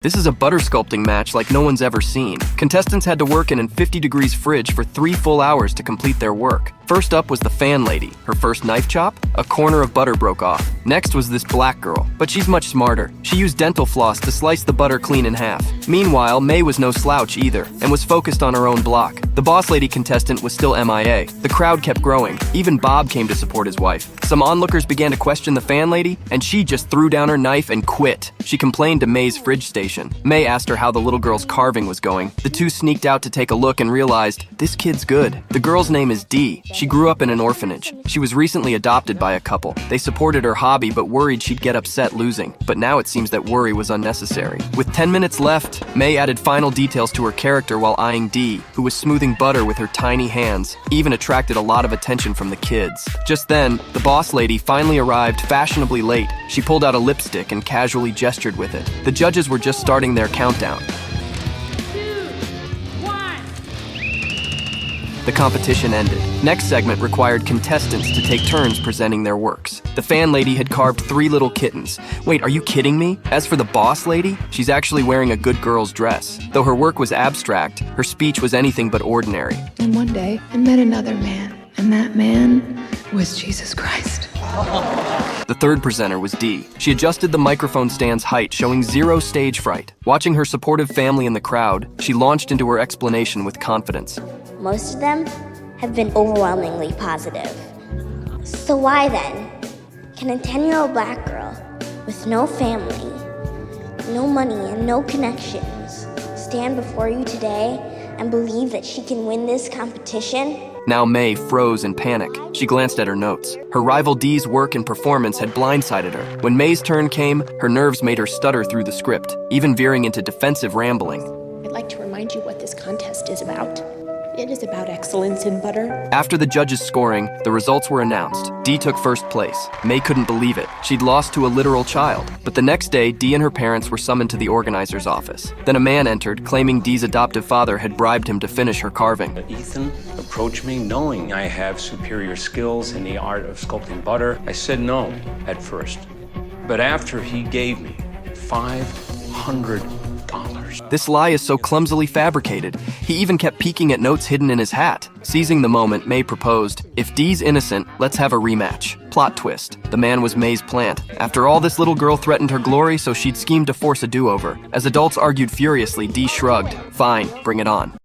This is a butter sculpting match like no one's ever seen. Contestants had to work in a 50 degrees fridge for 3 full hours to complete their work. First up was the fan lady. Her first knife chop, a corner of butter broke off. Next was this black girl, but she's much smarter. She used dental floss to slice the butter clean in half. Meanwhile, May was no slouch either, and was focused on her own block. The boss lady contestant was still MIA. The crowd kept growing. Even Bob came to support his wife. Some onlookers began to question the fan lady, and she just threw down her knife and quit. She complained to May's fridge station. May asked her how the little girl's carving was going. The two sneaked out to take a look and realized, this kid's good. The girl's name is Dee. She grew up in an orphanage. She was recently adopted by a couple. They supported her hobby but worried she'd get upset losing. But now it seems that worry was unnecessary. With 10 minutes left, May added final details to her character while eyeing Dee, who was smoothing butter with her tiny hands, even attracted a lot of attention from the kids. Just then, the boss lady finally arrived fashionably late. She pulled out a lipstick and casually gestured with it. The judges were just starting their countdown. 2, 1. The competition ended. Next segment required contestants to take turns presenting their works. The fan lady had carved 3 little kittens. Wait, are you kidding me? As for the boss lady, she's actually wearing a good girl's dress. Though her work was abstract, her speech was anything but ordinary. And one day, I met another man, and that man was Jesus Christ. The third presenter was Dee. She adjusted the microphone stand's height, showing zero stage fright. Watching her supportive family in the crowd, she launched into her explanation with confidence. Most of them have been overwhelmingly positive. So why then can a 10-year-old black girl with no family, no money, and no connections stand before you today and believe that she can win this competition? Now May froze in panic. She glanced at her notes. Her rival Dee's work and performance had blindsided her. When May's turn came, her nerves made her stutter through the script, even veering into defensive rambling. I'd like to remind you what this contest is about. It is about excellence in butter. After the judges' scoring, the results were announced. Dee took first place. May couldn't believe it. She'd lost to a literal child. But the next day, Dee and her parents were summoned to the organizer's office. Then a man entered, claiming Dee's adoptive father had bribed him to finish her carving. Ethan approached me knowing I have superior skills in the art of sculpting butter. I said no at first. But after he gave me $500. This lie is so clumsily fabricated. He even kept peeking at notes hidden in his hat. Seizing the moment, May proposed, if Dee's innocent, let's have a rematch. Plot twist. The man was May's plant. After all, this little girl threatened her glory, so she'd schemed to force a do-over. As adults argued furiously, Dee shrugged. Fine, bring it on.